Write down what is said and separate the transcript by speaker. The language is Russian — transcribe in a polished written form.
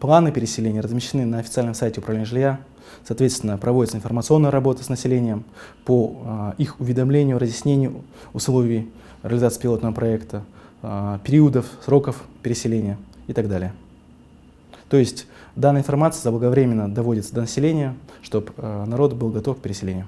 Speaker 1: планы переселения размещены на официальном сайте управления жилья. Соответственно, проводится информационная работа с населением по их уведомлению, разъяснению условий реализации пилотного проекта, периодов, сроков переселения и так далее. То есть данная информация заблаговременно доводится до населения, чтобы народ был готов к переселению.